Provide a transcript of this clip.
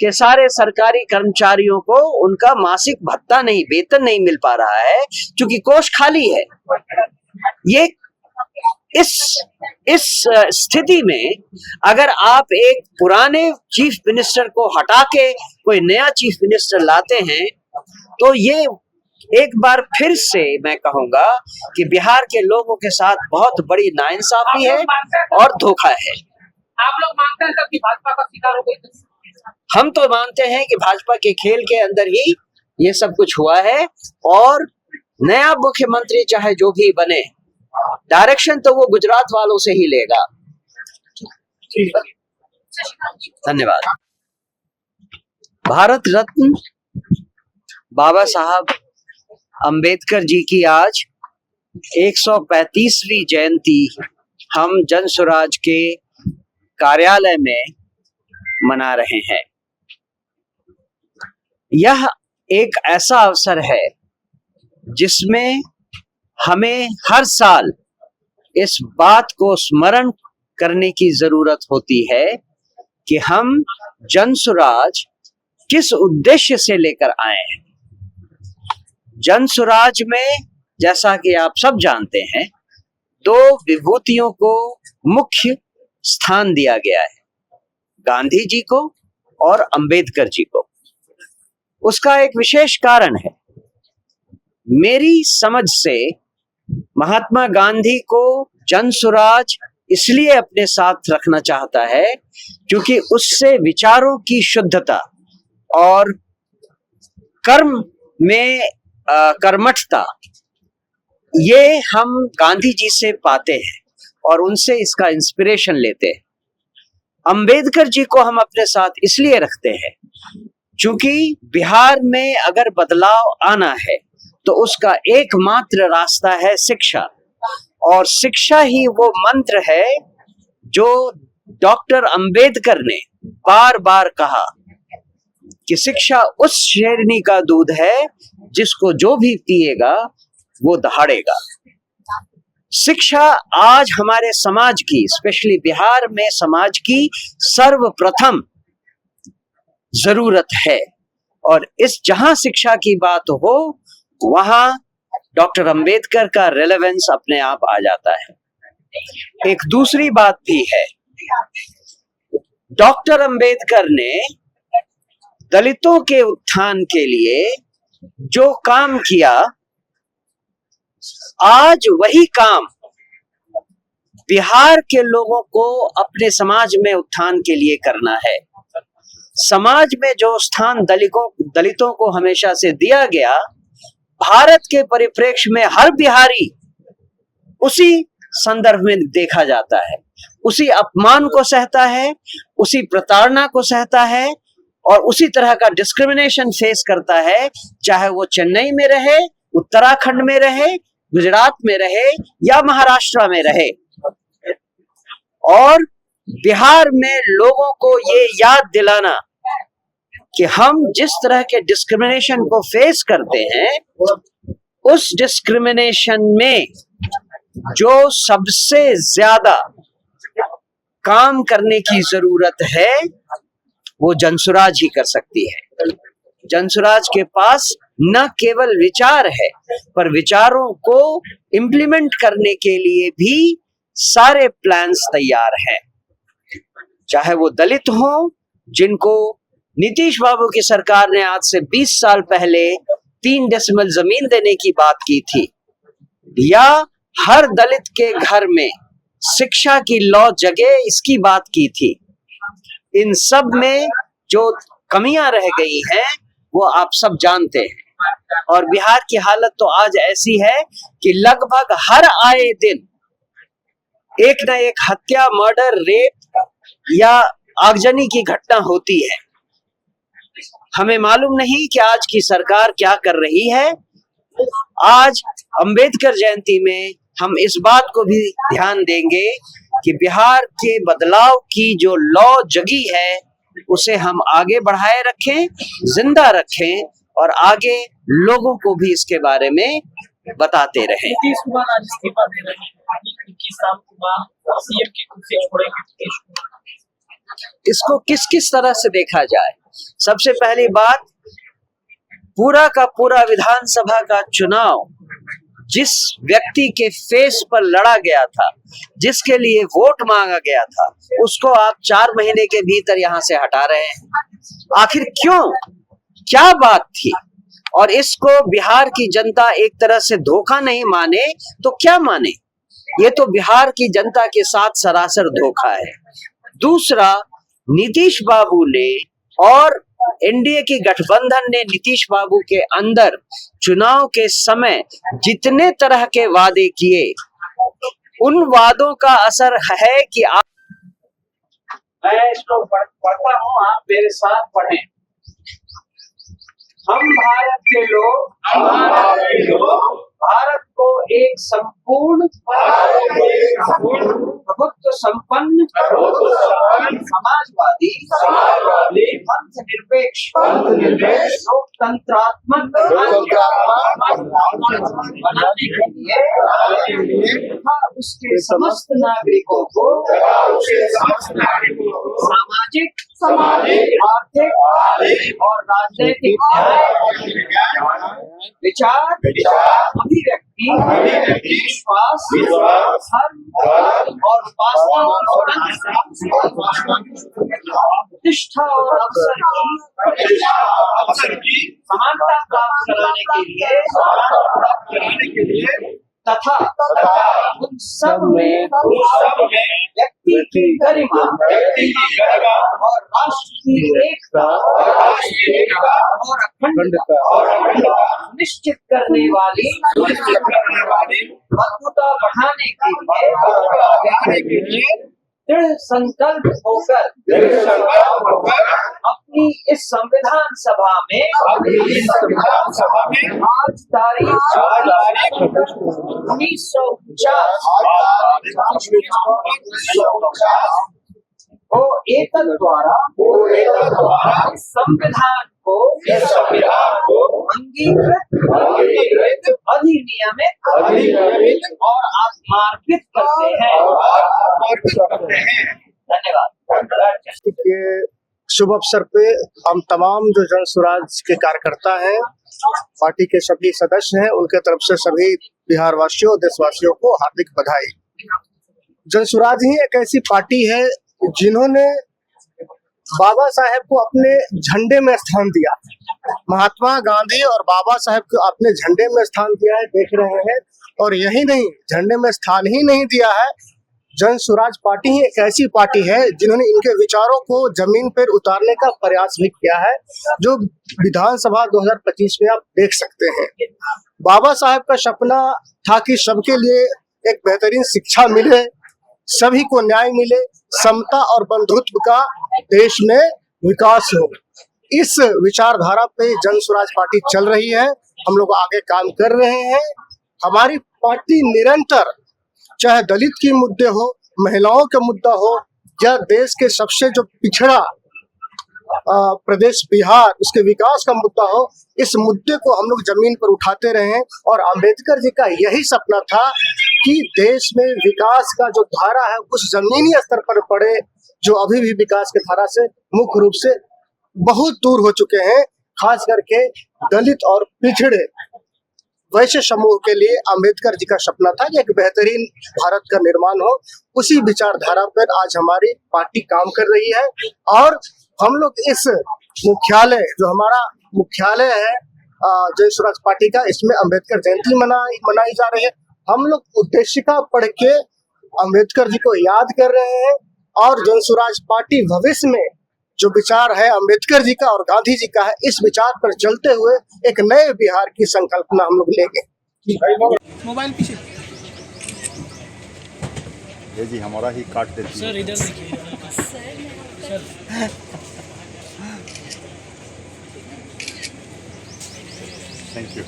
कि सारे सरकारी कर्मचारियों को उनका मासिक भत्ता नहीं, वेतन नहीं मिल पा रहा है क्योंकि कोष खाली है। ये इस स्थिति में अगर आप एक पुराने चीफ मिनिस्टर को हटा के कोई नया चीफ मिनिस्टर लाते हैं तो ये एक बार फिर से मैं कहूंगा कि बिहार के लोगों के साथ बहुत बड़ी नाइंसाफी है और धोखा है। आप लोग मानते हैं सर कि भाजपा का शिकार हो गई? हम तो मानते हैं कि भाजपा के खेल के अंदर ही ये सब कुछ हुआ है और नया मुख्यमंत्री चाहे जो भी बने, डायरेक्शन तो वो गुजरात वालों से ही लेगा। धन्यवाद। भारत रत्न बाबा साहब अंबेडकर जी की आज 135वीं जयंती हम जन स्वराज के कार्यालय में मना रहे हैं। यह एक ऐसा अवसर है जिसमें हमें हर साल इस बात को स्मरण करने की जरूरत होती है कि हम जन स्वराज किस उद्देश्य से लेकर आए हैं। जन स्वराज में जैसा कि आप सब जानते हैं, दो विभूतियों को मुख्य स्थान दिया गया है, गांधी जी को और अंबेडकर जी को। उसका एक विशेष कारण है। मेरी समझ से महात्मा गांधी को जन स्वराज इसलिए अपने साथ रखना चाहता है क्योंकि उससे विचारों की शुद्धता और कर्म में कर्मठता ये हम गांधी जी से पाते हैं और उनसे इसका इंस्पिरेशन लेते हैं। अंबेडकर जी को हम अपने साथ इसलिए रखते हैं क्योंकि बिहार में अगर बदलाव आना है तो उसका एकमात्र रास्ता है शिक्षा, और शिक्षा ही वो मंत्र है जो डॉक्टर अंबेडकर ने बार बार कहा कि शिक्षा उस शेरनी का दूध है जिसको जो भी पिएगा वो दहाड़ेगा। शिक्षा आज हमारे समाज की, स्पेशली बिहार में समाज की सर्वप्रथम जरूरत है, और इस जहां शिक्षा की बात हो वहां डॉक्टर अंबेडकर का रेलेवेंस अपने आप आ जाता है। एक दूसरी बात भी है, डॉक्टर अंबेडकर ने दलितों के उत्थान के लिए जो काम किया, आज वही काम बिहार के लोगों को अपने समाज में उत्थान के लिए करना है। समाज में जो स्थान दलितों को हमेशा से दिया गया, भारत के परिप्रेक्ष्य में हर बिहारी उसी संदर्भ में देखा जाता है, उसी अपमान को सहता है, उसी प्रताड़ना को सहता है और उसी तरह का डिस्क्रिमिनेशन फेस करता है, चाहे वो चेन्नई में रहे, उत्तराखंड में रहे, गुजरात में रहे या महाराष्ट्र में रहे। और बिहार में लोगों को ये याद दिलाना कि हम जिस तरह के डिस्क्रिमिनेशन को फेस करते हैं, उस डिस्क्रिमिनेशन में जो सबसे ज्यादा काम करने की जरूरत है वो जनसुराज ही कर सकती है। जनसुराज के पास न केवल विचार है पर विचारों को इम्प्लीमेंट करने के लिए भी सारे प्लान्स तैयार हैं। चाहे वो दलित हो जिनको नीतीश बाबू की सरकार ने आज से 20 साल पहले 3 डेसिमल जमीन देने की बात की थी, या हर दलित के घर में शिक्षा की लौ जगह इसकी बात की थी। इन सब में जो कमियां रह गई हैं वो आप सब जानते हैं। और बिहार की हालत तो आज ऐसी है कि लगभग हर आए दिन एक न एक हत्या, मर्डर, रेप या आगजनी की घटना होती है। हमें मालूम नहीं कि आज की सरकार क्या कर रही है। आज अंबेडकर जयंती में हम इस बात को भी ध्यान देंगे कि बिहार के बदलाव की जो लौ जगी है उसे हम आगे बढ़ाए रखें, जिंदा रखें और आगे लोगों को भी इसके बारे में बताते रहें। नीतीश कुमार आज इस्तीफा दे रहे हैं, 21 साल के बाद सीएम की कुर्सी छोड़ेंगे नीतीश कुमार। इसको किस किस तरह से देखा जाए। सबसे पहली बात, पूरा का पूरा विधानसभा का चुनाव जिस व्यक्ति के फेस पर लड़ा गया था, जिसके लिए वोट मांगा गया था, उसको आप 4 महीने के भीतर यहां से हटा रहे हैं। आखिर क्यों, क्या बात थी? और इसको बिहार की जनता एक तरह से धोखा नहीं माने तो क्या माने? ये तो बिहार की जनता के साथ सरासर धोखा है। दूसरा, नीतीश बाबू ने और एनडीए की गठबंधन ने नीतीश बाबू के अंदर चुनाव के समय जितने तरह के वादे किए, उन वादों का असर है कि मैं इसको पढ़ता हूं, आप मेरे साथ पढ़ें। हम भारत के लोग भारत को एक संपूर्ण प्रभुत्व संपन्न समाजवादी पंथ निरपेक्ष लोकतंत्रात्मक बनाने के लिए तथा उसके समस्त नागरिकों को सामाजिक, आर्थिक और राजनीतिक विचार, अभिव्यक्ति, विश्वास, धर्म और प्रतिष्ठा और अवसर की समानता प्राप्त कराने के लिए तथा उन सब में व्यक्ति की गरिमा और राष्ट्र की एकता और अखंडता निश्चित करने वाली मजबूता बढ़ाने के लिए दृढ़ संकल्प होकर अपनी इस संविधान सभा में आज तारीख 1949 को एकल द्वारा संविधान को अंगीकृत, अधिनियमित और आत्मार्पित करते हैं। धन्यवाद। के शुभ अवसर पे हम तमाम जो जन स्वराज के कार्यकर्ता हैं, पार्टी के सभी सदस्य हैं, उनके तरफ से सभी बिहार वासियों, देशवासियों को हार्दिक बधाई। जन स्वराज ही एक ऐसी पार्टी है जिन्होंने बाबा साहेब को अपने झंडे में स्थान दिया। महात्मा गांधी और बाबा साहेब को अपने झंडे में स्थान दिया है, देख रहे हैं। और यही नहीं, झंडे में स्थान ही नहीं दिया है, जन स्वराज पार्टी ही एक ऐसी पार्टी है जिन्होंने इनके विचारों को जमीन पर उतारने का प्रयास भी किया है, जो विधानसभा 2025 में आप देख सकते हैं। बाबा साहेब का सपना था कि सबके लिए एक बेहतरीन शिक्षा मिले, सभी को न्याय मिले, समता और बंधुत्व का देश में विकास हो। इस विचारधारा पे जन स्वराज पार्टी चल रही है। हम लोग आगे काम कर रहे हैं। हमारी पार्टी निरंतर, चाहे दलित की मुद्दे हो, महिलाओं का मुद्दा हो, या देश के सबसे जो पिछड़ा प्रदेश बिहार, उसके विकास का मुद्दा हो, इस मुद्दे को हम लोग जमीन पर उठाते रहे हैं। और अंबेडकर जी का यही सपना था कि देश में विकास का जो धारा है उस जमीनी स्तर पर पड़े, जो अभी भी विकास के धारा से मुख्य रूप से बहुत दूर हो चुके हैं। खास करके दलित और पिछड़े वैश्य समूह के लिए अंबेडकर जी का सपना था कि एक बेहतरीन भारत का निर्माण हो। उसी विचारधारा पर आज हमारी पार्टी काम कर रही है। और हम लोग इस मुख्यालय, जो हमारा मुख्यालय है जन स्वराज पार्टी का, इसमें अंबेडकर जयंती मनाई जा रही है। हम लोग उद्देशिका पढ़ के अंबेडकर जी को याद कर रहे हैं। और जन स्वराज पार्टी भविष्य में जो विचार है अंबेडकर जी का और गांधी जी का है, इस विचार पर चलते हुए एक नए बिहार की संकल्पना हम लोग लेंगे। मोबाइल पीछे ये जी हमारा ही काट देती है। सर इधर देखिए सर। Thank you.